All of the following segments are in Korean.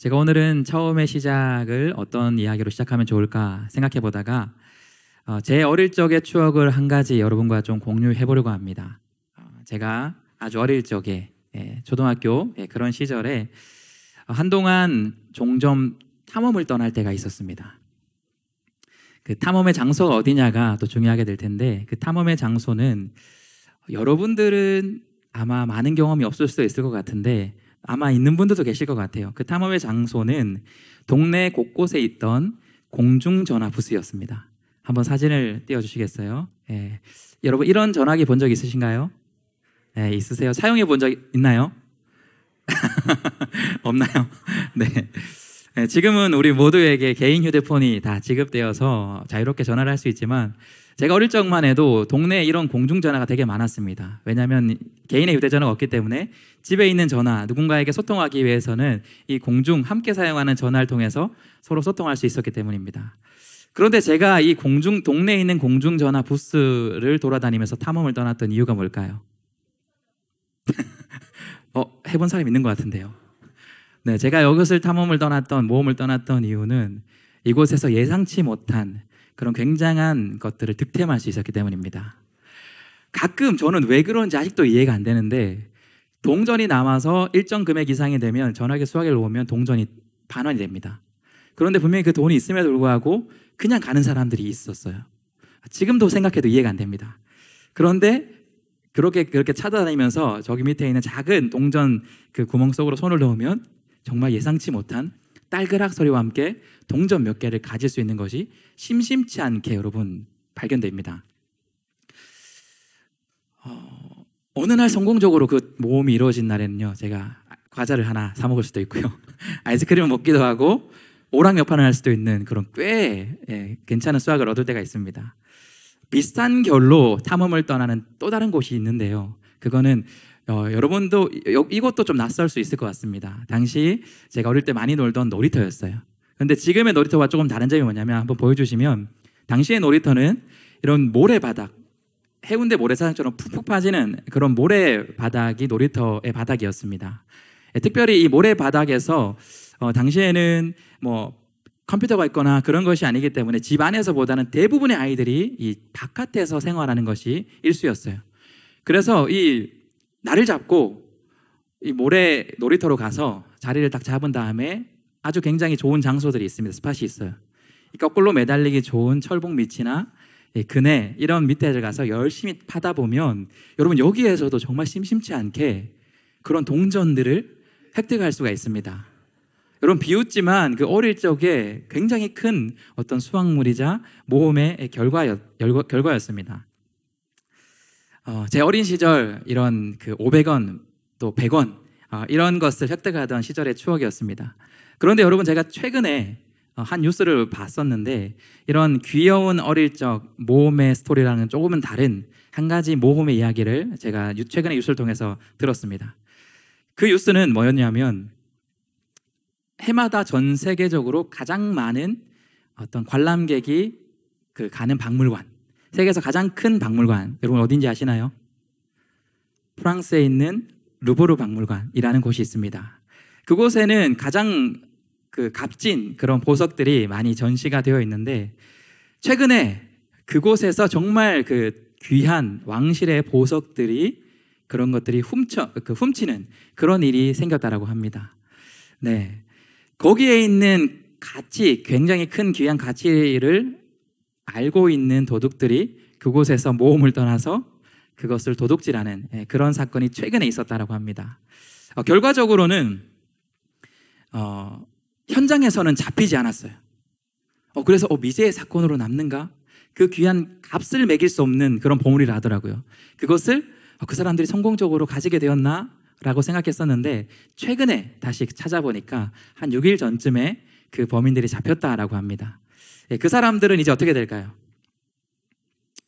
제가 오늘은 처음의 시작을 어떤 이야기로 시작하면 좋을까 생각해 보다가 제 어릴 적의 추억을 한 가지 여러분과 좀 공유해 보려고 합니다. 제가 아주 어릴 적에 초등학교 그런 시절에 한동안 종점 탐험을 떠날 때가 있었습니다. 그 탐험의 장소가 어디냐가 또 중요하게 될 텐데, 그 탐험의 장소는 여러분들은 아마 많은 경험이 없을 수도 있을 것 같은데 아마 있는 분들도 계실 것 같아요. 그 탐험의 장소는 동네 곳곳에 있던 공중전화 부스였습니다. 한번 사진을 띄워주시겠어요? 여러분 이런 전화기 본 적 있으신가요? 있으세요? 사용해 본 적 있나요? 없나요? 네. 지금은 우리 모두에게 개인 휴대폰이 다 지급되어서 자유롭게 전화를 할 수 있지만, 제가 어릴 적만 해도 동네에 이런 공중전화가 되게 많았습니다. 왜냐하면 개인의 휴대전화가 없기 때문에 집에 있는 전화, 누군가에게 소통하기 위해서는 이 공중 함께 사용하는 전화를 통해서 서로 소통할 수 있었기 때문입니다. 그런데 제가 이 동네에 있는 공중전화 부스를 돌아다니면서 탐험을 떠났던 이유가 뭘까요? 해본 사람 있는 것 같은데요. 네, 제가 이것을 모험을 떠났던 이유는 이곳에서 예상치 못한 그런 굉장한 것들을 득템할 수 있었기 때문입니다. 가끔 저는 왜 그런지 아직도 이해가 안 되는데, 동전이 남아서 일정 금액 이상이 되면 전화기 수화기를 놓으면 동전이 반환이 됩니다. 그런데 분명히 그 돈이 있음에도 불구하고 그냥 가는 사람들이 있었어요. 지금도 생각해도 이해가 안 됩니다. 그런데 그렇게 찾아다니면서 저기 밑에 있는 작은 동전 그 구멍 속으로 손을 넣으면 정말 예상치 못한 딸그락 소리와 함께 동전 몇 개를 가질 수 있는 것이 심심치 않게 여러분 발견됩니다. 어느 날 성공적으로 그 모험이 이루어진 날에는요, 제가 과자를 하나 사 먹을 수도 있고요, 아이스크림을 먹기도 하고 오락여판을 할 수도 있는 그런 꽤 괜찮은 수확을 얻을 때가 있습니다. 비슷한 결로 탐험을 떠나는 또 다른 곳이 있는데요, 그거는 여러분도 이것도 좀 낯설 수 있을 것 같습니다. 당시 제가 어릴 때 많이 놀던 놀이터였어요. 그런데 지금의 놀이터와 조금 다른 점이 뭐냐면, 한번 보여주시면, 당시의 놀이터는 이런 모래바닥, 해운대 모래사장처럼 푹푹 빠지는 그런 모래바닥이 놀이터의 바닥이었습니다. 특별히 이 모래바닥에서 당시에는 뭐 컴퓨터가 있거나 그런 것이 아니기 때문에 집 안에서보다는 대부분의 아이들이 이 바깥에서 생활하는 것이 일수였어요. 그래서 이 날을 잡고 이 모래 놀이터로 가서 자리를 딱 잡은 다음에 아주 굉장히 좋은 장소들이 있습니다. 스팟이 있어요. 거꾸로 매달리기 좋은 철봉 밑이나 그네 이런 밑에 가서 열심히 파다 보면 여러분 여기에서도 정말 심심치 않게 그런 동전들을 획득할 수가 있습니다. 여러분 비웃지만 그 어릴 적에 굉장히 큰 어떤 수확물이자 모험의 결과였습니다. 제 어린 시절 이런 그 500원 또 100원 이런 것을 획득하던 시절의 추억이었습니다. 그런데 여러분 제가 최근에 한 뉴스를 봤었는데, 이런 귀여운 어릴 적 모험의 스토리랑은 조금은 다른 한 가지 모험의 이야기를 제가 최근에 뉴스를 통해서 들었습니다. 그 뉴스는 뭐였냐면, 해마다 전 세계적으로 가장 많은 어떤 관람객이 가는 박물관, 세계에서 가장 큰 박물관, 여러분 어딘지 아시나요? 프랑스에 있는 루브르 박물관이라는 곳이 있습니다. 그곳에는 가장 값진 그런 보석들이 많이 전시가 되어 있는데, 최근에 그곳에서 정말 귀한 왕실의 보석들이, 그런 것들이 훔치는 그런 일이 생겼다라고 합니다. 네, 거기에 있는 굉장히 큰 귀한 가치를 알고 있는 도둑들이 그곳에서 모험을 떠나서 그것을 도둑질하는 그런 사건이 최근에 있었다라고 합니다. 결과적으로는 현장에서는 잡히지 않았어요. 그래서 미제의 사건으로 남는가? 그 귀한 값을 매길 수 없는 그런 보물이라 하더라고요. 그것을 그 사람들이 성공적으로 가지게 되었나? 라고 생각했었는데, 최근에 다시 찾아보니까 한 6일 전쯤에 그 범인들이 잡혔다라고 합니다. 그 사람들은 이제 어떻게 될까요?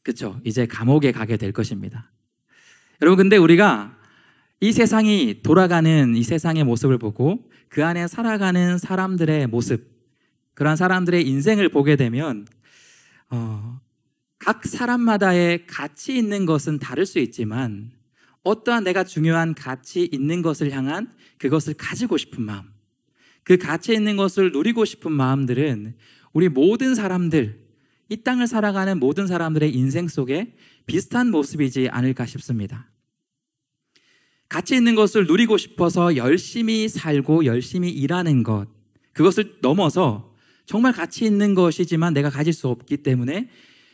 그렇죠, 이제 감옥에 가게 될 것입니다. 여러분, 근데 우리가 이 세상이 돌아가는 이 세상의 모습을 보고 그 안에 살아가는 사람들의 모습, 그러한 사람들의 인생을 보게 되면 각 사람마다의 가치 있는 것은 다를 수 있지만, 어떠한 내가 중요한 가치 있는 것을 향한 그것을 가지고 싶은 마음, 그 가치 있는 것을 누리고 싶은 마음들은 우리 모든 사람들, 이 땅을 살아가는 모든 사람들의 인생 속에 비슷한 모습이지 않을까 싶습니다. 가치 있는 것을 누리고 싶어서 열심히 살고 열심히 일하는 것, 그것을 넘어서 정말 가치 있는 것이지만 내가 가질 수 없기 때문에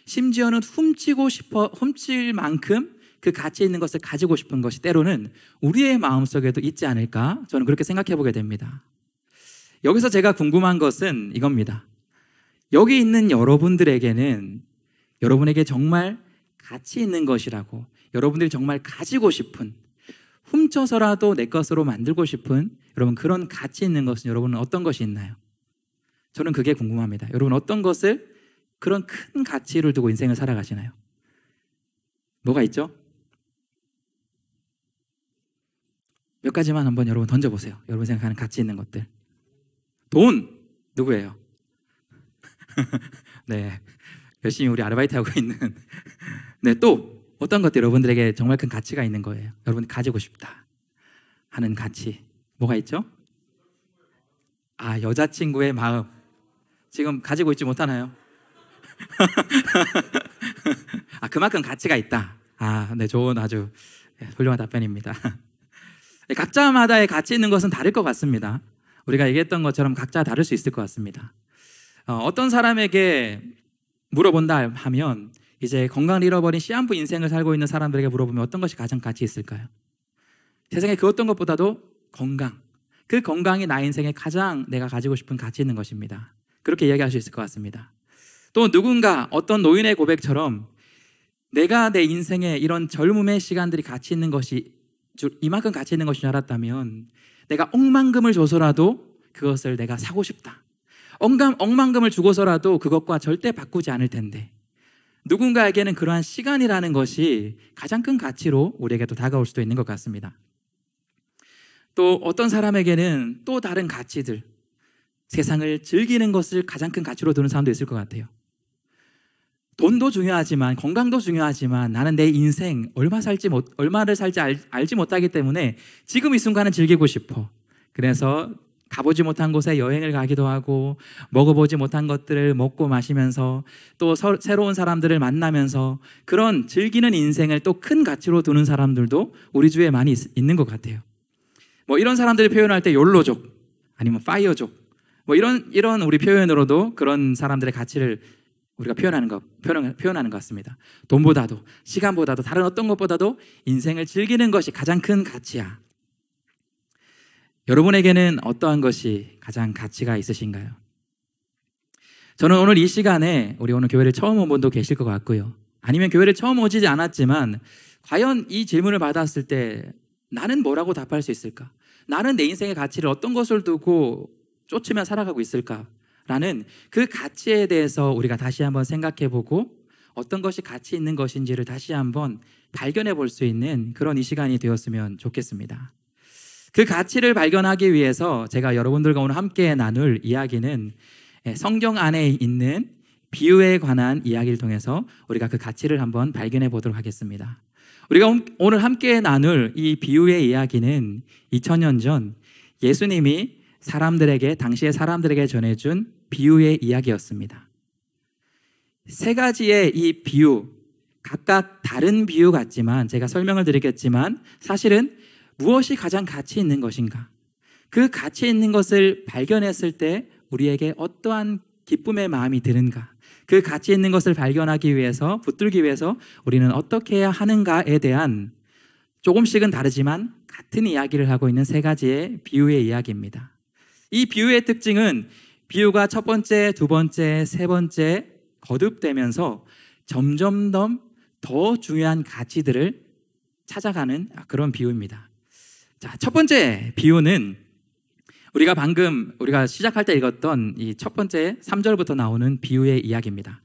심지어는 훔칠 만큼 그 가치 있는 것을 가지고 싶은 것이 때로는 우리의 마음속에도 있지 않을까? 저는 그렇게 생각해 보게 됩니다. 여기서 제가 궁금한 것은 이겁니다. 여기 있는 여러분들에게는 여러분에게 정말 가치 있는 것이라고, 여러분들이 정말 가지고 싶은, 훔쳐서라도 내 것으로 만들고 싶은 여러분 그런 가치 있는 것은 여러분은 어떤 것이 있나요? 저는 그게 궁금합니다. 여러분 어떤 것을 그런 큰 가치를 두고 인생을 살아가시나요? 뭐가 있죠? 몇 가지만 한번 여러분 던져보세요. 여러분 생각하는 가치 있는 것들. 돈! 누구예요? 네, 열심히 우리 아르바이트 하고 있는. 네, 또 어떤 것들 여러분들에게 정말 큰 가치가 있는 거예요? 여러분 가지고 싶다 하는 가치 뭐가 있죠? 아, 여자친구의 마음 지금 가지고 있지 못하나요? 아, 그만큼 가치가 있다. 아, 네, 좋은 아주 훌륭한 답변입니다. 각자마다의 가치 있는 것은 다를 것 같습니다. 우리가 얘기했던 것처럼 각자 다를 수 있을 것 같습니다. 어떤 사람에게 물어본다 하면 이제 건강을 잃어버린 시한부 인생을 살고 있는 사람들에게 물어보면 어떤 것이 가장 가치 있을까요? 세상에 그 어떤 것보다도 건강, 그 건강이 나의 인생에 가장 내가 가지고 싶은 가치 있는 것입니다. 그렇게 이야기할 수 있을 것 같습니다. 또 누군가 어떤 노인의 고백처럼 내가 내 인생에 이런 젊음의 시간들이 가치 있는 것이 이만큼 가치 있는 것인 줄 알았다면 내가 억만금을 줘서라도 그것을 내가 사고 싶다. 억만금을 주고서라도 그것과 절대 바꾸지 않을 텐데 누군가에게는 그러한 시간이라는 것이 가장 큰 가치로 우리에게도 다가올 수도 있는 것 같습니다. 또 어떤 사람에게는 또 다른 가치들, 세상을 즐기는 것을 가장 큰 가치로 두는 사람도 있을 것 같아요. 돈도 중요하지만 건강도 중요하지만 나는 내 인생 얼마를 살지 알지 못하기 때문에 지금 이 순간은 즐기고 싶어. 그래서 가보지 못한 곳에 여행을 가기도 하고 먹어보지 못한 것들을 먹고 마시면서 또 새로운 사람들을 만나면서 그런 즐기는 인생을 또 큰 가치로 두는 사람들도 우리 주위에 많이 있는 것 같아요. 뭐 이런 사람들을 표현할 때 욜로족 아니면 파이어족 뭐 이런 우리 표현으로도 그런 사람들의 가치를 우리가 표현하는 것 같습니다. 돈보다도 시간보다도 다른 어떤 것보다도 인생을 즐기는 것이 가장 큰 가치야. 여러분에게는 어떠한 것이 가장 가치가 있으신가요? 저는 오늘 이 시간에 우리 오늘 교회를 처음 온 분도 계실 것 같고요. 아니면 교회를 처음 오지 않았지만 과연 이 질문을 받았을 때 나는 뭐라고 답할 수 있을까? 나는 내 인생의 가치를 어떤 것을 두고 쫓으며 살아가고 있을까? 라는 그 가치에 대해서 우리가 다시 한번 생각해보고 어떤 것이 가치 있는 것인지를 다시 한번 발견해 볼 수 있는 그런 이 시간이 되었으면 좋겠습니다. 그 가치를 발견하기 위해서 제가 여러분들과 오늘 함께 나눌 이야기는 성경 안에 있는 비유에 관한 이야기를 통해서 우리가 그 가치를 한번 발견해 보도록 하겠습니다. 우리가 오늘 함께 나눌 이 비유의 이야기는 2000년 전 예수님이 당시의 사람들에게 전해준 비유의 이야기였습니다. 세 가지의 이 비유, 각각 다른 비유 같지만 제가 설명을 드리겠지만 사실은 무엇이 가장 가치 있는 것인가? 그 가치 있는 것을 발견했을 때 우리에게 어떠한 기쁨의 마음이 드는가? 그 가치 있는 것을 발견하기 위해서, 붙들기 위해서 우리는 어떻게 해야 하는가에 대한 조금씩은 다르지만 같은 이야기를 하고 있는 세 가지의 비유의 이야기입니다. 이 비유의 특징은 비유가 첫 번째, 두 번째, 세 번째 거듭되면서 점점 더 중요한 가치들을 찾아가는 그런 비유입니다. 자, 첫 번째 비유는 우리가 시작할 때 읽었던 이 첫 번째 3절부터 나오는 비유의 이야기입니다.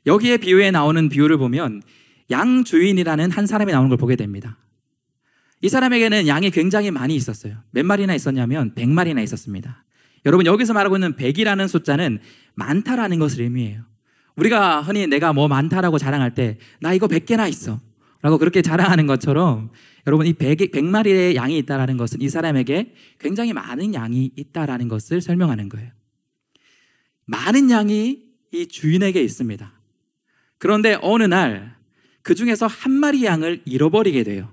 여기에 비유에 나오는 비유를 보면 양 주인이라는 한 사람이 나오는 걸 보게 됩니다. 이 사람에게는 양이 굉장히 많이 있었어요. 몇 마리나 있었냐면 100마리나 있었습니다. 여러분 여기서 말하고 있는 100이라는 숫자는 많다라는 것을 의미해요. 우리가 흔히 내가 뭐 많다라고 자랑할 때 나 이거 100개나 있어 라고 그렇게 자랑하는 것처럼 여러분 이 100마리의 양이 있다는 것은 이 사람에게 굉장히 많은 양이 있다는 것을 설명하는 거예요. 많은 양이 이 주인에게 있습니다. 그런데 어느 날 그 중에서 한 마리 양을 잃어버리게 돼요.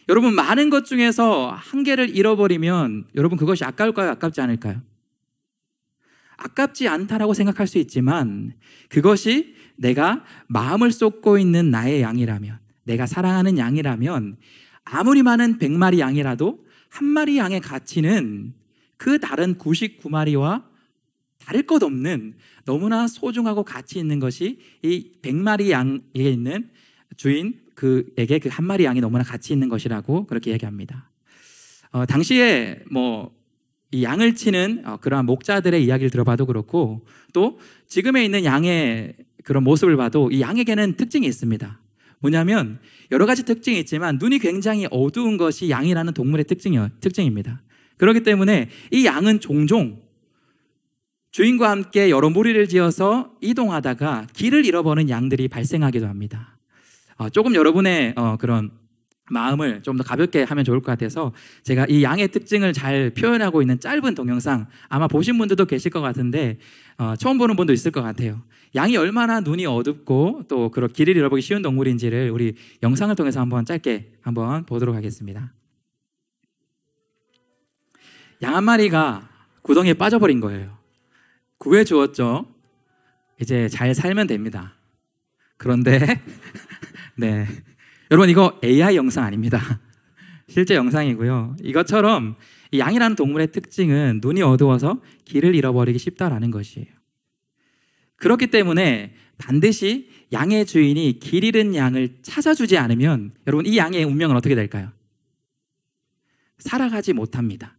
여러분 많은 것 중에서 한 개를 잃어버리면 여러분 그것이 아까울까요? 아깝지 않을까요? 아깝지 않다라고 생각할 수 있지만 그것이 내가 마음을 쏟고 있는 나의 양이라면, 내가 사랑하는 양이라면 아무리 많은 100마리 양이라도 한 마리 양의 가치는 그 다른 99마리와 다를 것 없는 너무나 소중하고 가치 있는 것이 이 100마리 양에 있는 주인 그에게 그 한 마리 양이 너무나 가치 있는 것이라고 그렇게 얘기합니다. 당시에 이 양을 치는 그러한 목자들의 이야기를 들어봐도 그렇고 또 지금에 있는 양의 그런 모습을 봐도 이 양에게는 특징이 있습니다. 뭐냐면 여러 가지 특징이 있지만 눈이 굉장히 어두운 것이 양이라는 동물의 특징입니다. 그렇기 때문에 이 양은 종종 주인과 함께 여러 무리를 지어서 이동하다가 길을 잃어버리는 양들이 발생하기도 합니다. 조금 여러분의 그런 마음을 좀 더 가볍게 하면 좋을 것 같아서 제가 이 양의 특징을 잘 표현하고 있는 짧은 동영상 아마 보신 분들도 계실 것 같은데 처음 보는 분도 있을 것 같아요. 양이 얼마나 눈이 어둡고 또 그런 길을 잃어버리기 쉬운 동물인지를 우리 영상을 통해서 한번 짧게 한번 보도록 하겠습니다. 양 한 마리가 구덩이에 빠져버린 거예요. 구해주었죠. 이제 잘 살면 됩니다. 그런데 네, 여러분 이거 AI 영상 아닙니다. 실제 영상이고요. 이것처럼 이 양이라는 동물의 특징은 눈이 어두워서 길을 잃어버리기 쉽다라는 것이에요. 그렇기 때문에 반드시 양의 주인이 길 잃은 양을 찾아주지 않으면 여러분 이 양의 운명은 어떻게 될까요? 살아가지 못합니다.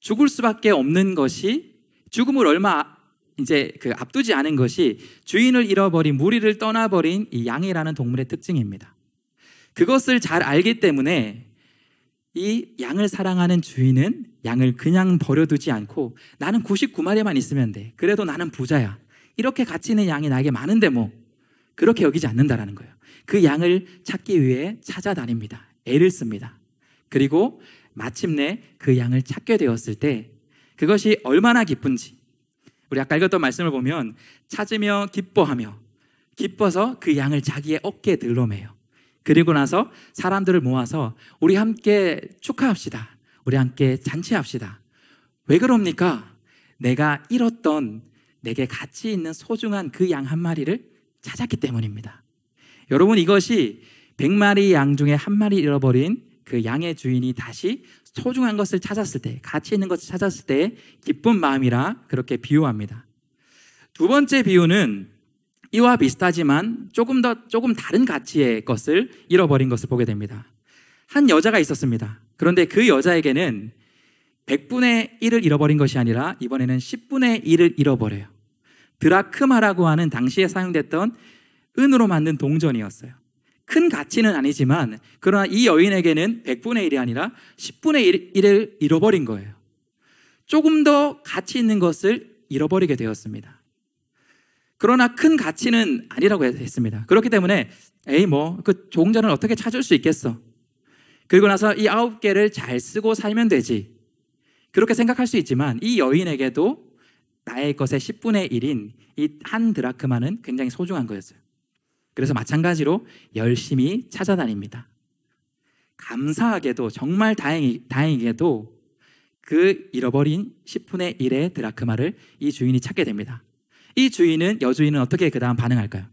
죽을 수밖에 없는 것이 죽음을 얼마 이제 앞두지 않은 것이 주인을 잃어버린 무리를 떠나버린 이 양이라는 동물의 특징입니다. 그것을 잘 알기 때문에 이 양을 사랑하는 주인은 양을 그냥 버려두지 않고 나는 99마리만 있으면 돼. 그래도 나는 부자야. 이렇게 가치 있는 양이 나에게 많은데 그렇게 여기지 않는다라는 거예요. 그 양을 찾기 위해 찾아다닙니다. 애를 씁니다. 그리고 마침내 그 양을 찾게 되었을 때 그것이 얼마나 기쁜지 우리 아까 읽었던 말씀을 보면 찾으며 기뻐하며 기뻐서 그 양을 자기의 어깨에 들러매요. 그리고 나서 사람들을 모아서 우리 함께 축하합시다. 우리 함께 잔치합시다. 왜 그럽니까? 내가 잃었던 내게 가치 있는 소중한 그 양 한 마리를 찾았기 때문입니다. 여러분 이것이 100마리 양 중에 한 마리 잃어버린 그 양의 주인이 다시 소중한 것을 찾았을 때, 가치 있는 것을 찾았을 때의 기쁜 마음이라 그렇게 비유합니다. 두 번째 비유는 이와 비슷하지만 조금 다른 가치의 것을 잃어버린 것을 보게 됩니다. 한 여자가 있었습니다. 그런데 그 여자에게는 100분의 1을 잃어버린 것이 아니라 이번에는 10분의 1을 잃어버려요. 드라크마라고 하는 당시에 사용됐던 은으로 만든 동전이었어요. 큰 가치는 아니지만 그러나 이 여인에게는 100분의 1이 아니라 10분의 1을 잃어버린 거예요. 조금 더 가치 있는 것을 잃어버리게 되었습니다. 그러나 큰 가치는 아니라고 했습니다. 그렇기 때문에 그 종전을 어떻게 찾을 수 있겠어. 그리고 나서 이 9개를 잘 쓰고 살면 되지. 그렇게 생각할 수 있지만 이 여인에게도 나의 것의 10분의 1인 이 한 드라크마는 굉장히 소중한 거였어요. 그래서 마찬가지로 열심히 찾아다닙니다. 감사하게도 정말 다행이게도 그 잃어버린 10분의 1의 드라크마를 이 주인이 찾게 됩니다. 이 여주인은 어떻게 그 다음 반응할까요?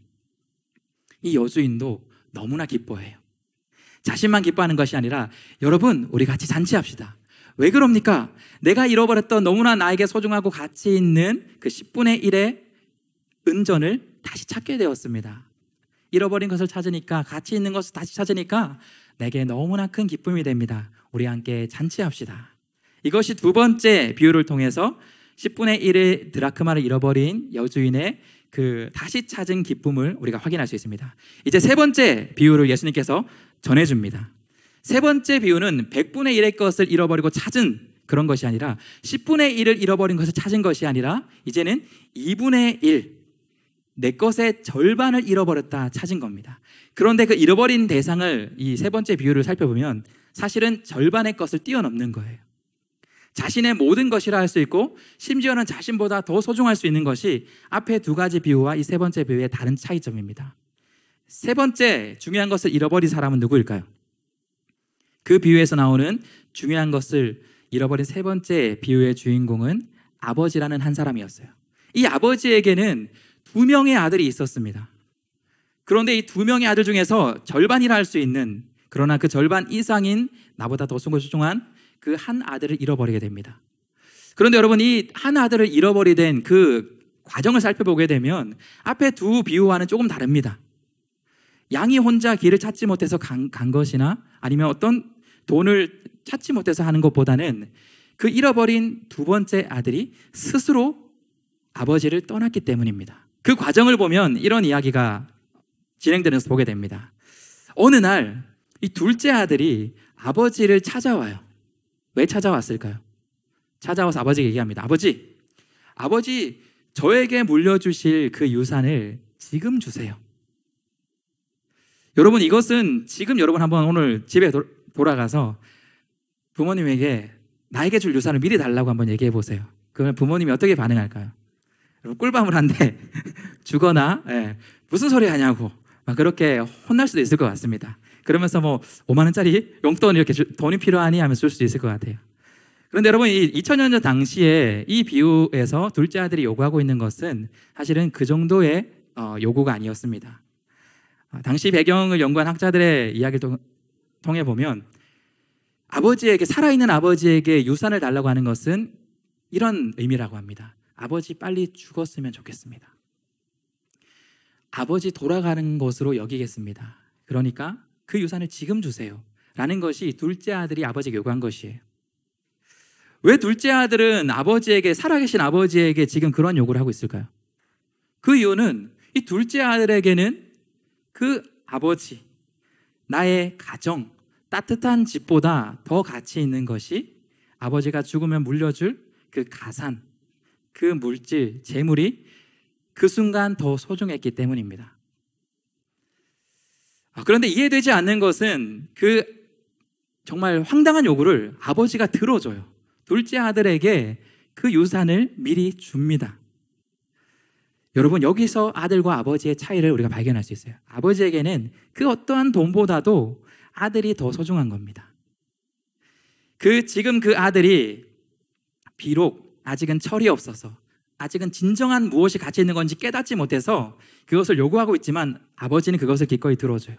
이 여주인도 너무나 기뻐해요. 자신만 기뻐하는 것이 아니라 여러분 우리 같이 잔치합시다. 왜 그럽니까? 내가 잃어버렸던 너무나 나에게 소중하고 가치 있는 그 10분의 1의 은전을 다시 찾게 되었습니다. 잃어버린 것을 찾으니까 가치 있는 것을 다시 찾으니까 내게 너무나 큰 기쁨이 됩니다. 우리 함께 잔치합시다. 이것이 두 번째 비유를 통해서 10분의 1의 드라크마를 잃어버린 여주인의 그 다시 찾은 기쁨을 우리가 확인할 수 있습니다. 이제 세 번째 비유를 예수님께서 전해줍니다. 세 번째 비유는 100분의 1의 것을 잃어버리고 찾은 그런 것이 아니라 10분의 1을 잃어버린 것을 찾은 것이 아니라 이제는 2분의 1, 내 것의 절반을 잃어버렸다 찾은 겁니다. 그런데 그 잃어버린 대상을 이 세 번째 비유를 살펴보면 사실은 절반의 것을 뛰어넘는 거예요. 자신의 모든 것이라 할 수 있고 심지어는 자신보다 더 소중할 수 있는 것이 앞에 두 가지 비유와 이 세 번째 비유의 다른 차이점입니다. 세 번째 중요한 것을 잃어버린 사람은 누구일까요? 그 비유에서 나오는 중요한 것을 잃어버린 세 번째 비유의 주인공은 아버지라는 한 사람이었어요. 이 아버지에게는 두 명의 아들이 있었습니다. 그런데 이 두 명의 아들 중에서 절반이라 할 수 있는, 그러나 그 절반 이상인 나보다 더 소중한 그 한 아들을 잃어버리게 됩니다. 그런데 여러분, 이 한 아들을 잃어버리게 된 그 과정을 살펴보게 되면 앞에 두 비유와는 조금 다릅니다. 양이 혼자 길을 찾지 못해서 간 것이나 아니면 어떤 돈을 찾지 못해서 하는 것보다는 그 잃어버린 두 번째 아들이 스스로 아버지를 떠났기 때문입니다. 그 과정을 보면 이런 이야기가 진행되면서 보게 됩니다. 어느 날 이 둘째 아들이 아버지를 찾아와요. 왜 찾아왔을까요? 찾아와서 아버지에게 얘기합니다. 아버지, 저에게 물려주실 그 유산을 지금 주세요. 여러분, 이것은 지금 여러분 한번 오늘 집에 돌아가서 부모님에게 나에게 줄 유산을 미리 달라고 한번 얘기해 보세요. 그러면 부모님이 어떻게 반응할까요? 여러분, 꿀밤을 한 대 주거나 무슨 소리 하냐고 막 그렇게 혼날 수도 있을 것 같습니다. 그러면서 뭐 5만 원짜리 용돈 이렇게 돈이 필요하니 하면서 줄 수도 있을 것 같아요. 그런데 여러분, 이 2000년 당시에 이 비유에서 둘째 아들이 요구하고 있는 것은 사실은 그 정도의 요구가 아니었습니다. 당시 배경을 연구한 학자들의 이야기를 통해 보면 살아있는 아버지에게 유산을 달라고 하는 것은 이런 의미라고 합니다. 아버지 빨리 죽었으면 좋겠습니다. 아버지 돌아가는 것으로 여기겠습니다. 그러니까 그 유산을 지금 주세요 라는 것이 둘째 아들이 아버지에게 요구한 것이에요. 왜 둘째 아들은 살아계신 아버지에게 지금 그런 요구를 하고 있을까요? 그 이유는 이 둘째 아들에게는 그 아버지, 나의 가정, 따뜻한 집보다 더 가치 있는 것이 아버지가 죽으면 물려줄 그 가산, 그 물질, 재물이 그 순간 더 소중했기 때문입니다. 그런데 이해되지 않는 것은 그 정말 황당한 요구를 아버지가 들어줘요. 둘째 아들에게 그 유산을 미리 줍니다. 여러분, 여기서 아들과 아버지의 차이를 우리가 발견할 수 있어요. 아버지에게는 그 어떠한 돈보다도 아들이 더 소중한 겁니다. 지금 그 아들이 비록 아직은 철이 없어서, 아직은 진정한 무엇이 가치 있는 건지 깨닫지 못해서 그것을 요구하고 있지만 아버지는 그것을 기꺼이 들어줘요.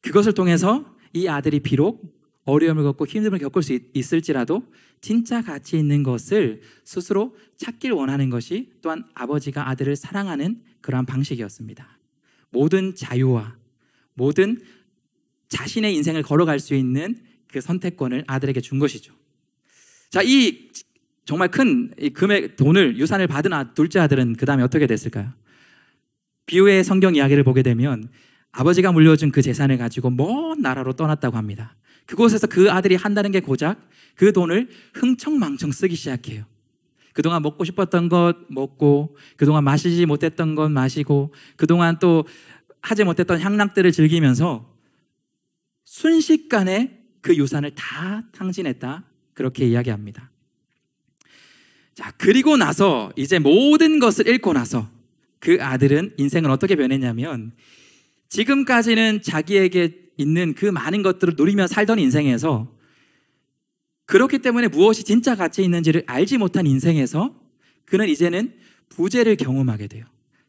그것을 통해서 이 아들이 비록 어려움을 겪고 힘듦을 겪을 수 있을지라도 진짜 가치 있는 것을 스스로 찾길 원하는 것이 또한 아버지가 아들을 사랑하는 그러한 방식이었습니다. 모든 자유와 모든 자신의 인생을 걸어갈 수 있는 그 선택권을 아들에게 준 것이죠. 자, 이 정말 큰 금액 돈을 유산을 받은 둘째 아들은 그 다음에 어떻게 됐을까요? 비유의 성경 이야기를 보게 되면 아버지가 물려준 그 재산을 가지고 먼 나라로 떠났다고 합니다. 그곳에서 그 아들이 한다는 게 고작 그 돈을 흥청망청 쓰기 시작해요. 그동안 먹고 싶었던 것 먹고, 그동안 마시지 못했던 것 마시고, 그동안 또 하지 못했던 향락들을 즐기면서 순식간에 그 유산을 다 탕진했다, 그렇게 이야기합니다. 자, 그리고 나서 이제 모든 것을 잃고 나서 그 아들은 인생을 어떻게 변했냐면, 지금까지는 자기에게 있는 그 많은 것들을 누리며 살던 인생에서, 그렇기 때문에 무엇이 진짜 가치 있는지를 알지 못한 인생에서 그는 이제는 부재를 경험하게 돼요.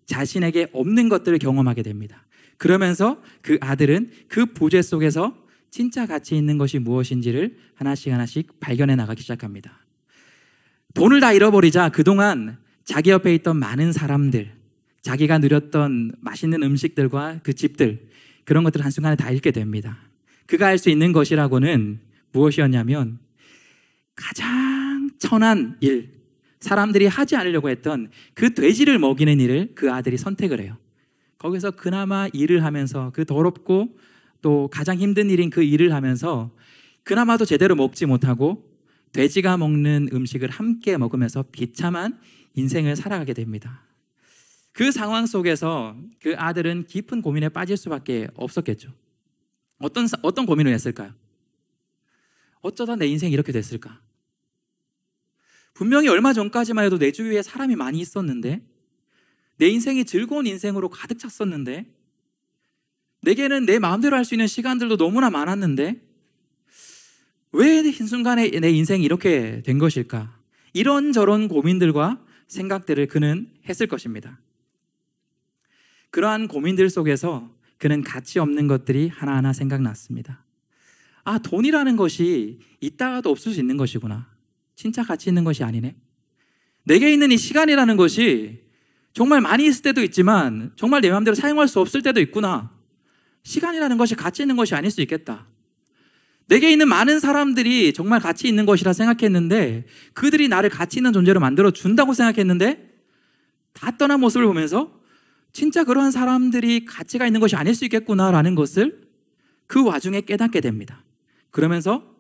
자신에게 없는 것들을 경험하게 됩니다. 그러면서 그 아들은 그 부재 속에서 진짜 가치 있는 것이 무엇인지를 하나씩 발견해 나가기 시작합니다. 돈을 다 잃어버리자 그동안 자기 옆에 있던 많은 사람들, 자기가 누렸던 맛있는 음식들과 그 집들, 그런 것들을 한순간에 다 잃게 됩니다. 그가 할 수 있는 것이라고는 무엇이었냐면 가장 천한 일, 사람들이 하지 않으려고 했던 그 돼지를 먹이는 일을 그 아들이 선택을 해요. 거기서 그나마 일을 하면서 그 더럽고 또 가장 힘든 일인 그 일을 하면서 그나마도 제대로 먹지 못하고 돼지가 먹는 음식을 함께 먹으면서 비참한 인생을 살아가게 됩니다. 그 상황 속에서 그 아들은 깊은 고민에 빠질 수밖에 없었겠죠. 어떤 고민을 했을까요? 어쩌다 내 인생이 이렇게 됐을까? 분명히 얼마 전까지만 해도 내 주위에 사람이 많이 있었는데, 내 인생이 즐거운 인생으로 가득 찼었는데, 내게는 내 마음대로 할 수 있는 시간들도 너무나 많았는데, 왜 한순간에 내 인생이 이렇게 된 것일까? 이런저런 고민들과 생각들을 그는 했을 것입니다. 그러한 고민들 속에서 그는 가치 없는 것들이 하나하나 생각났습니다. 아, 돈이라는 것이 있다가도 없을 수 있는 것이구나. 진짜 가치 있는 것이 아니네. 내게 있는 이 시간이라는 것이 정말 많이 있을 때도 있지만 정말 내 마음대로 사용할 수 없을 때도 있구나. 시간이라는 것이 가치 있는 것이 아닐 수 있겠다. 내게 있는 많은 사람들이 정말 가치 있는 것이라 생각했는데, 그들이 나를 가치 있는 존재로 만들어 준다고 생각했는데, 다 떠난 모습을 보면서 진짜 그러한 사람들이 가치가 있는 것이 아닐 수 있겠구나라는 것을 그 와중에 깨닫게 됩니다. 그러면서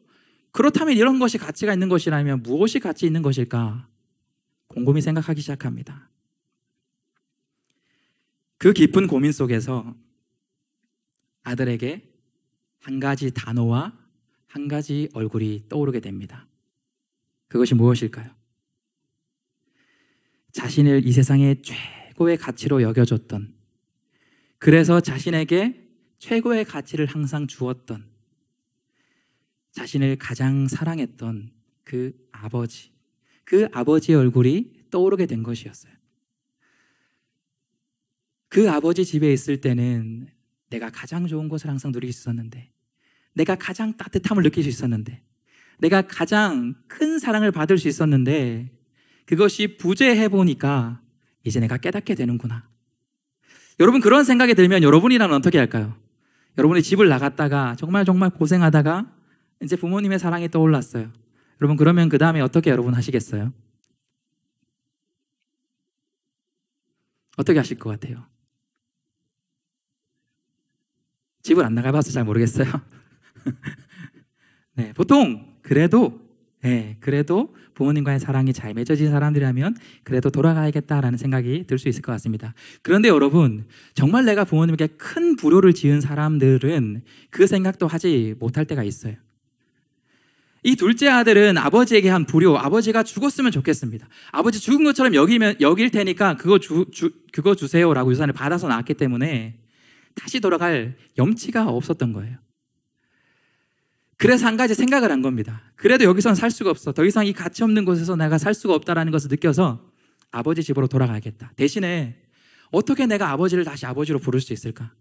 그렇다면 이런 것이 가치가 있는 것이라면 무엇이 가치 있는 것일까? 곰곰이 생각하기 시작합니다. 그 깊은 고민 속에서 아들에게 한 가지 단어와 한 가지 얼굴이 떠오르게 됩니다. 그것이 무엇일까요? 자신을 이 세상의 최고의 가치로 여겨줬던, 그래서 자신에게 최고의 가치를 항상 주었던, 자신을 가장 사랑했던 그 아버지의 얼굴이 떠오르게 된 것이었어요. 그 아버지 집에 있을 때는 내가 가장 좋은 것을 항상 누릴 수 있었는데, 내가 가장 따뜻함을 느낄 수 있었는데, 내가 가장 큰 사랑을 받을 수 있었는데, 그것이 부재해보니까 이제 내가 깨닫게 되는구나. 여러분, 그런 생각이 들면 여러분이라면 어떻게 할까요? 여러분이 집을 나갔다가 정말 고생하다가 이제 부모님의 사랑이 떠올랐어요. 여러분, 그러면 그 다음에 어떻게 여러분 하시겠어요? 어떻게 하실 것 같아요? 집을 안 나가봐서 잘 모르겠어요. 네, 보통 그래도 부모님과의 사랑이 잘 맺어진 사람들이라면 그래도 돌아가야겠다라는 생각이 들 수 있을 것 같습니다. 그런데 여러분, 정말 내가 부모님에게 큰 불효를 지은 사람들은 그 생각도 하지 못할 때가 있어요. 이 둘째 아들은 아버지에게 한 불효, 아버지가 죽었으면 좋겠습니다. 아버지 죽은 것처럼 여길 테니까 그거 주세요라고 유산을 받아서 낳았기 때문에 다시 돌아갈 염치가 없었던 거예요. 그래서 한 가지 생각을 한 겁니다. 그래도 여기서는 살 수가 없어. 더 이상 이 가치 없는 곳에서 내가 살 수가 없다는 것을 느껴서 아버지 집으로 돌아가야겠다. 대신에 어떻게 내가 아버지를 다시 아버지로 부를 수 있을까?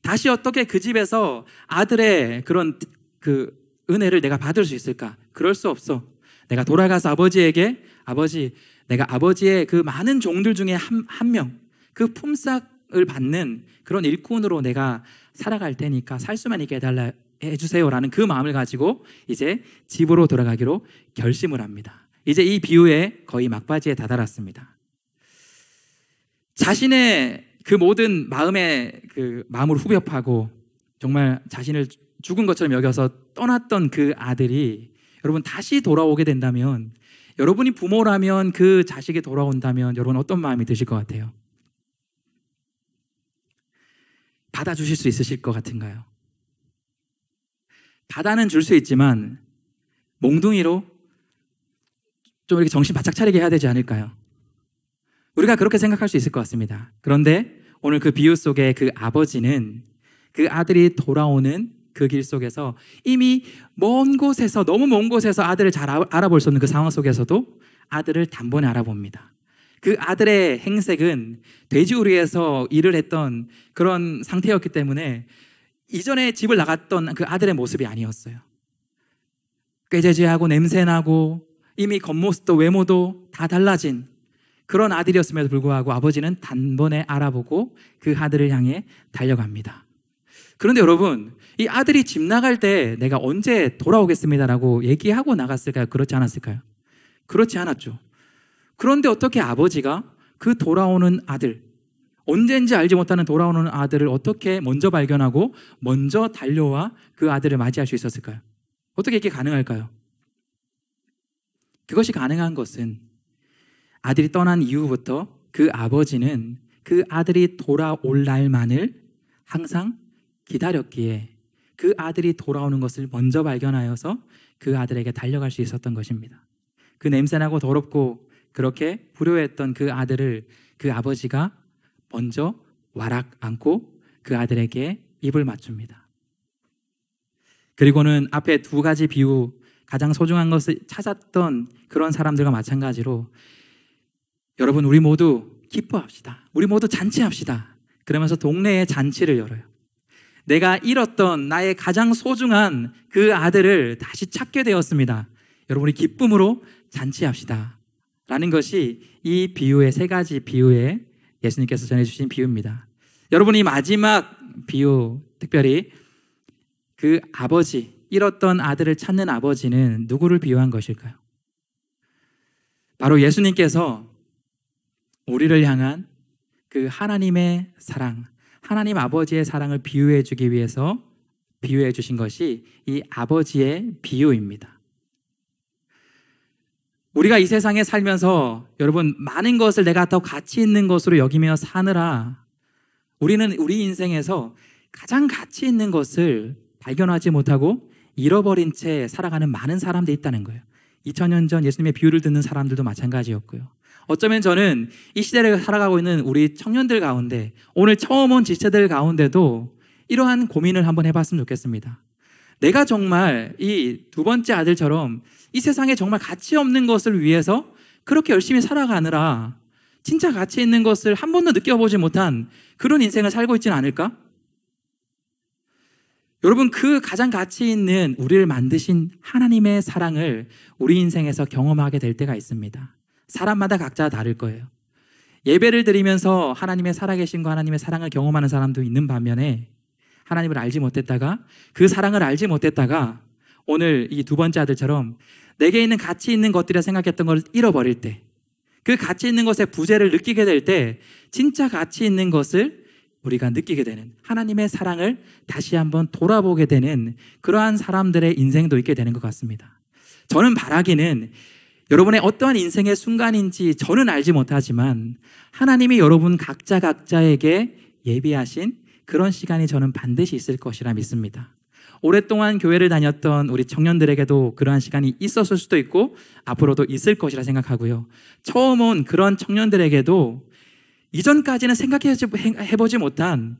다시 어떻게 그 집에서 아들의 그런 그 은혜를 내가 받을 수 있을까? 그럴 수 없어. 내가 돌아가서 아버지에게, 아버지, 내가 아버지의 그 많은 종들 중에 한 명, 그 품삯을 받는 그런 일꾼으로 내가 살아갈 테니까 살 수만 있게 해주세요라는 그 마음을 가지고 이제 집으로 돌아가기로 결심을 합니다. 이제 이 비유의 거의 막바지에 다다랐습니다. 자신의 그 모든 마음을 후벼파고 정말 자신을 죽은 것처럼 여겨서 떠났던 그 아들이 여러분 다시 돌아오게 된다면, 여러분이 부모라면 그 자식이 돌아온다면 여러분 어떤 마음이 드실 것 같아요? 받아주실 수 있으실 것 같은가요? 받아는 줄 수 있지만 몽둥이로 좀 이렇게 정신 바짝 차리게 해야 되지 않을까요? 우리가 그렇게 생각할 수 있을 것 같습니다. 그런데 오늘 그 비유 속에 그 아버지는 그 아들이 돌아오는 그 길 속에서 이미 너무 먼 곳에서 아들을 잘 알아볼 수 없는 그 상황 속에서도 아들을 단번에 알아봅니다. 그 아들의 행색은 돼지우리에서 일을 했던 그런 상태였기 때문에 이전에 집을 나갔던 그 아들의 모습이 아니었어요. 꾀죄죄하고 냄새나고 이미 겉모습도 외모도 다 달라진 그런 아들이었음에도 불구하고 아버지는 단번에 알아보고 그 아들을 향해 달려갑니다. 그런데 여러분, 이 아들이 집 나갈 때 내가 언제 돌아오겠습니다라고 얘기하고 나갔을까요? 그렇지 않았을까요? 그렇지 않았죠. 그런데 어떻게 아버지가 그 돌아오는 아들, 언젠지 알지 못하는 돌아오는 아들을 어떻게 먼저 발견하고 먼저 달려와 그 아들을 맞이할 수 있었을까요? 어떻게 이게 가능할까요? 그것이 가능한 것은 아들이 떠난 이후부터 그 아버지는 그 아들이 돌아올 날만을 항상 기다렸기에 그 아들이 돌아오는 것을 먼저 발견하여서 그 아들에게 달려갈 수 있었던 것입니다. 그 냄새나고 더럽고 그렇게 불효했던 그 아들을 그 아버지가 먼저 와락 안고 그 아들에게 입을 맞춥니다. 그리고는 앞에 두 가지 비유, 가장 소중한 것을 찾았던 그런 사람들과 마찬가지로 여러분, 우리 모두 기뻐합시다. 우리 모두 잔치합시다. 그러면서 동네에 잔치를 열어요. 내가 잃었던 나의 가장 소중한 그 아들을 다시 찾게 되었습니다. 여러분, 우리 기쁨으로 잔치합시다. 라는 것이 이 비유의 세 가지 비유에 예수님께서 전해주신 비유입니다. 여러분, 이 마지막 비유, 특별히 그 아버지, 잃었던 아들을 찾는 아버지는 누구를 비유한 것일까요? 바로 예수님께서 우리를 향한 그 하나님의 사랑, 하나님 아버지의 사랑을 비유해 주기 위해서 비유해 주신 것이 이 아버지의 비유입니다. 우리가 이 세상에 살면서 여러분, 많은 것을 내가 더 가치 있는 것으로 여기며 사느라 우리는 우리 인생에서 가장 가치 있는 것을 발견하지 못하고 잃어버린 채 살아가는 많은 사람들이 있다는 거예요. 2000년 전 예수님의 비유를 듣는 사람들도 마찬가지였고요. 어쩌면 저는 이 시대를 살아가고 있는 우리 청년들 가운데, 오늘 처음 온 지체들 가운데도 이러한 고민을 한번 해봤으면 좋겠습니다. 내가 정말 이 두 번째 아들처럼 이 세상에 정말 가치 없는 것을 위해서 그렇게 열심히 살아가느라 진짜 가치 있는 것을 한 번도 느껴보지 못한 그런 인생을 살고 있지는 않을까? 여러분, 그 가장 가치 있는 우리를 만드신 하나님의 사랑을 우리 인생에서 경험하게 될 때가 있습니다. 사람마다 각자 다를 거예요. 예배를 드리면서 하나님의 살아계신과 하나님의 사랑을 경험하는 사람도 있는 반면에 하나님을 알지 못했다가, 그 사랑을 알지 못했다가 오늘 이 두 번째 아들처럼 내게 있는 가치 있는 것들이라 생각했던 걸 잃어버릴 때, 그 가치 있는 것의 부재를 느끼게 될 때 진짜 가치 있는 것을 우리가 느끼게 되는, 하나님의 사랑을 다시 한번 돌아보게 되는 그러한 사람들의 인생도 있게 되는 것 같습니다. 저는 바라기는 여러분의 어떠한 인생의 순간인지 저는 알지 못하지만 하나님이 여러분 각자에게 예비하신 그런 시간이 저는 반드시 있을 것이라 믿습니다. 오랫동안 교회를 다녔던 우리 청년들에게도 그러한 시간이 있었을 수도 있고 앞으로도 있을 것이라 생각하고요. 처음 온 그런 청년들에게도 이전까지는 생각해보지 못한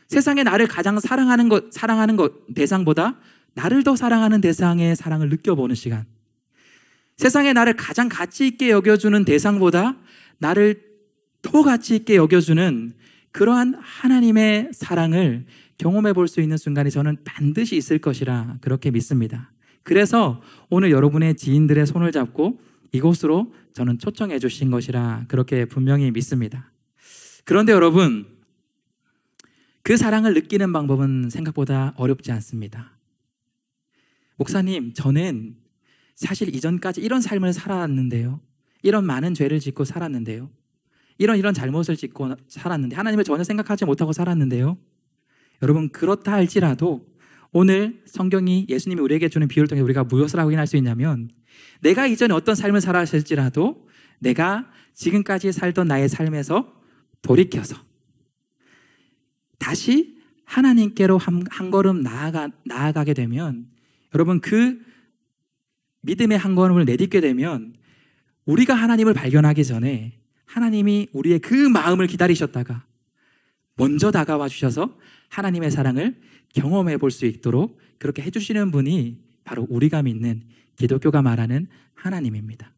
세상에 나를 가장 사랑하는 것 대상보다 나를 더 사랑하는 대상의 사랑을 느껴보는 시간, 세상에 나를 가장 가치 있게 여겨주는 대상보다 나를 더 가치 있게 여겨주는 그러한 하나님의 사랑을 경험해 볼 수 있는 순간이 저는 반드시 있을 것이라 그렇게 믿습니다. 그래서 오늘 여러분의 지인들의 손을 잡고 이곳으로 저는 초청해 주신 것이라 그렇게 분명히 믿습니다. 그런데 여러분, 그 사랑을 느끼는 방법은 생각보다 어렵지 않습니다. 목사님, 저는 사실 이전까지 이런 삶을 살아왔는데요, 이런 많은 죄를 짓고 살았는데요, 이런 잘못을 짓고 살았는데 하나님을 전혀 생각하지 못하고 살았는데요. 여러분, 그렇다 할지라도 오늘 성경이 예수님이 우리에게 주는 비유를 통해 우리가 무엇을 확인할 수 있냐면, 내가 이전에 어떤 삶을 살았을지라도 내가 지금까지 살던 나의 삶에서 돌이켜서 다시 하나님께로 한 걸음 나아가게 되면, 여러분, 그 믿음의 한 걸음을 내딛게 되면 우리가 하나님을 발견하기 전에 하나님이 우리의 그 마음을 기다리셨다가 먼저 다가와 주셔서 하나님의 사랑을 경험해 볼 수 있도록 그렇게 해주시는 분이 바로 우리가 믿는 기독교가 말하는 하나님입니다.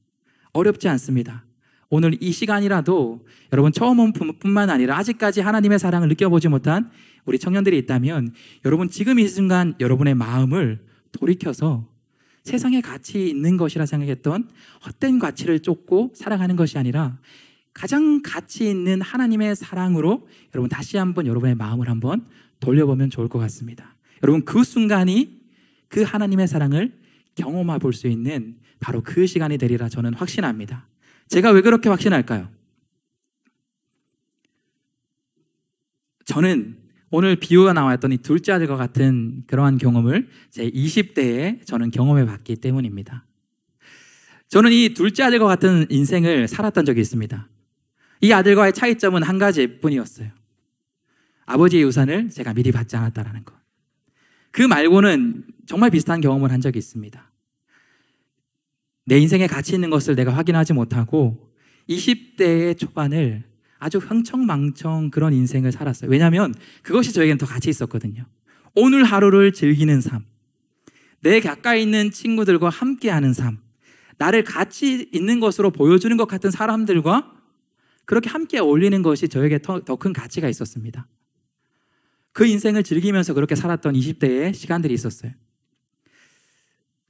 어렵지 않습니다. 오늘 이 시간이라도 여러분, 처음 온 뿐만 아니라 아직까지 하나님의 사랑을 느껴보지 못한 우리 청년들이 있다면, 여러분 지금 이 순간 여러분의 마음을 돌이켜서 세상에 가치 있는 것이라 생각했던 헛된 가치를 쫓고 살아가는 것이 아니라 가장 가치 있는 하나님의 사랑으로 여러분 다시 한번 여러분의 마음을 한번 돌려보면 좋을 것 같습니다. 여러분, 그 순간이 그 하나님의 사랑을 경험해 볼 수 있는 바로 그 시간이 되리라 저는 확신합니다. 제가 왜 그렇게 확신할까요? 저는 오늘 비유가 나왔던 이 둘째 아들과 같은 그러한 경험을 제 20대에 저는 경험해 봤기 때문입니다. 저는 이 둘째 아들과 같은 인생을 살았던 적이 있습니다. 이 아들과의 차이점은 한 가지뿐이었어요. 아버지의 유산을 제가 미리 받지 않았다라는 것. 그 말고는 정말 비슷한 경험을 한 적이 있습니다. 내 인생에 가치 있는 것을 내가 확인하지 못하고 20대의 초반을 아주 흥청망청 그런 인생을 살았어요. 왜냐하면 그것이 저에게는 더 가치 있었거든요. 오늘 하루를 즐기는 삶, 내 가까이 있는 친구들과 함께하는 삶, 나를 가치 있는 것으로 보여주는 것 같은 사람들과 그렇게 함께 어울리는 것이 저에게 더 큰 가치가 있었습니다. 그 인생을 즐기면서 그렇게 살았던 20대의 시간들이 있었어요.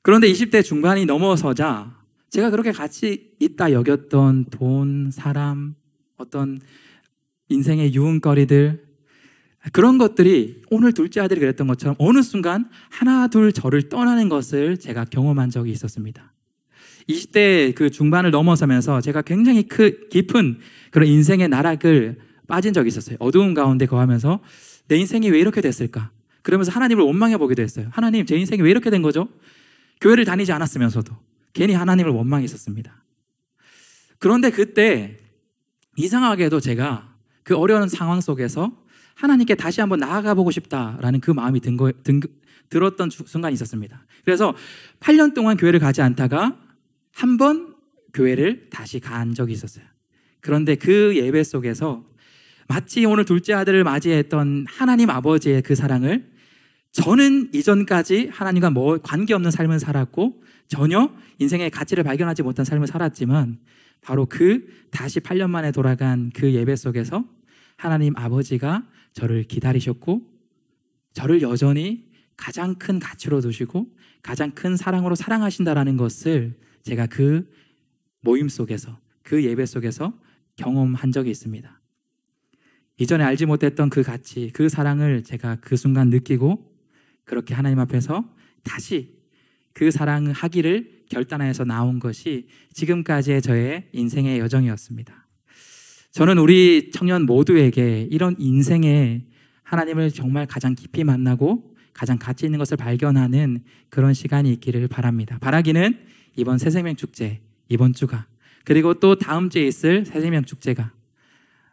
그런데 20대 중반이 넘어서자 제가 그렇게 가치 있다 여겼던 돈, 사람, 어떤 인생의 유흥거리들, 그런 것들이 오늘 둘째 아들이 그랬던 것처럼 어느 순간 하나 둘 저를 떠나는 것을 제가 경험한 적이 있었습니다. 20대 그 중반을 넘어서면서 제가 굉장히 깊은 그런 인생의 나락을 빠진 적이 있었어요. 어두운 가운데 거하면서 내 인생이 왜 이렇게 됐을까? 그러면서 하나님을 원망해 보기도 했어요. 하나님, 제 인생이 왜 이렇게 된 거죠? 교회를 다니지 않았으면서도 괜히 하나님을 원망했었습니다. 그런데 그때 이상하게도 제가 그 어려운 상황 속에서 하나님께 다시 한번 나아가 보고 싶다라는 그 마음이 들었던 순간이 있었습니다. 그래서 8년 동안 교회를 가지 않다가 한 번 교회를 다시 간 적이 있었어요. 그런데 그 예배 속에서 마치 오늘 둘째 아들을 맞이했던 하나님 아버지의 그 사랑을, 저는 이전까지 하나님과 관계없는 삶을 살았고 전혀 인생의 가치를 발견하지 못한 삶을 살았지만 바로 그 다시 8년 만에 돌아간 그 예배 속에서 하나님 아버지가 저를 기다리셨고 저를 여전히 가장 큰 가치로 두시고 가장 큰 사랑으로 사랑하신다라는 것을 제가 그 모임 속에서, 그 예배 속에서 경험한 적이 있습니다. 이전에 알지 못했던 그 가치, 그 사랑을 제가 그 순간 느끼고 그렇게 하나님 앞에서 다시 그 사랑을 하기를 결단하여서 나온 것이 지금까지의 저의 인생의 여정이었습니다. 저는 우리 청년 모두에게 이런 인생에 하나님을 정말 가장 깊이 만나고 가장 가치 있는 것을 발견하는 그런 시간이 있기를 바랍니다. 바라기는 이번 새생명 축제, 이번 주가, 그리고 또 다음 주에 있을 새생명 축제가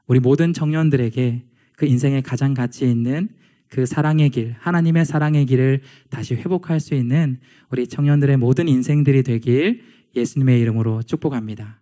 우리 모든 청년들에게 그 인생에 가장 가치 있는 그 사랑의 길, 하나님의 사랑의 길을 다시 회복할 수 있는 우리 청년들의 모든 인생들이 되길 예수님의 이름으로 축복합니다.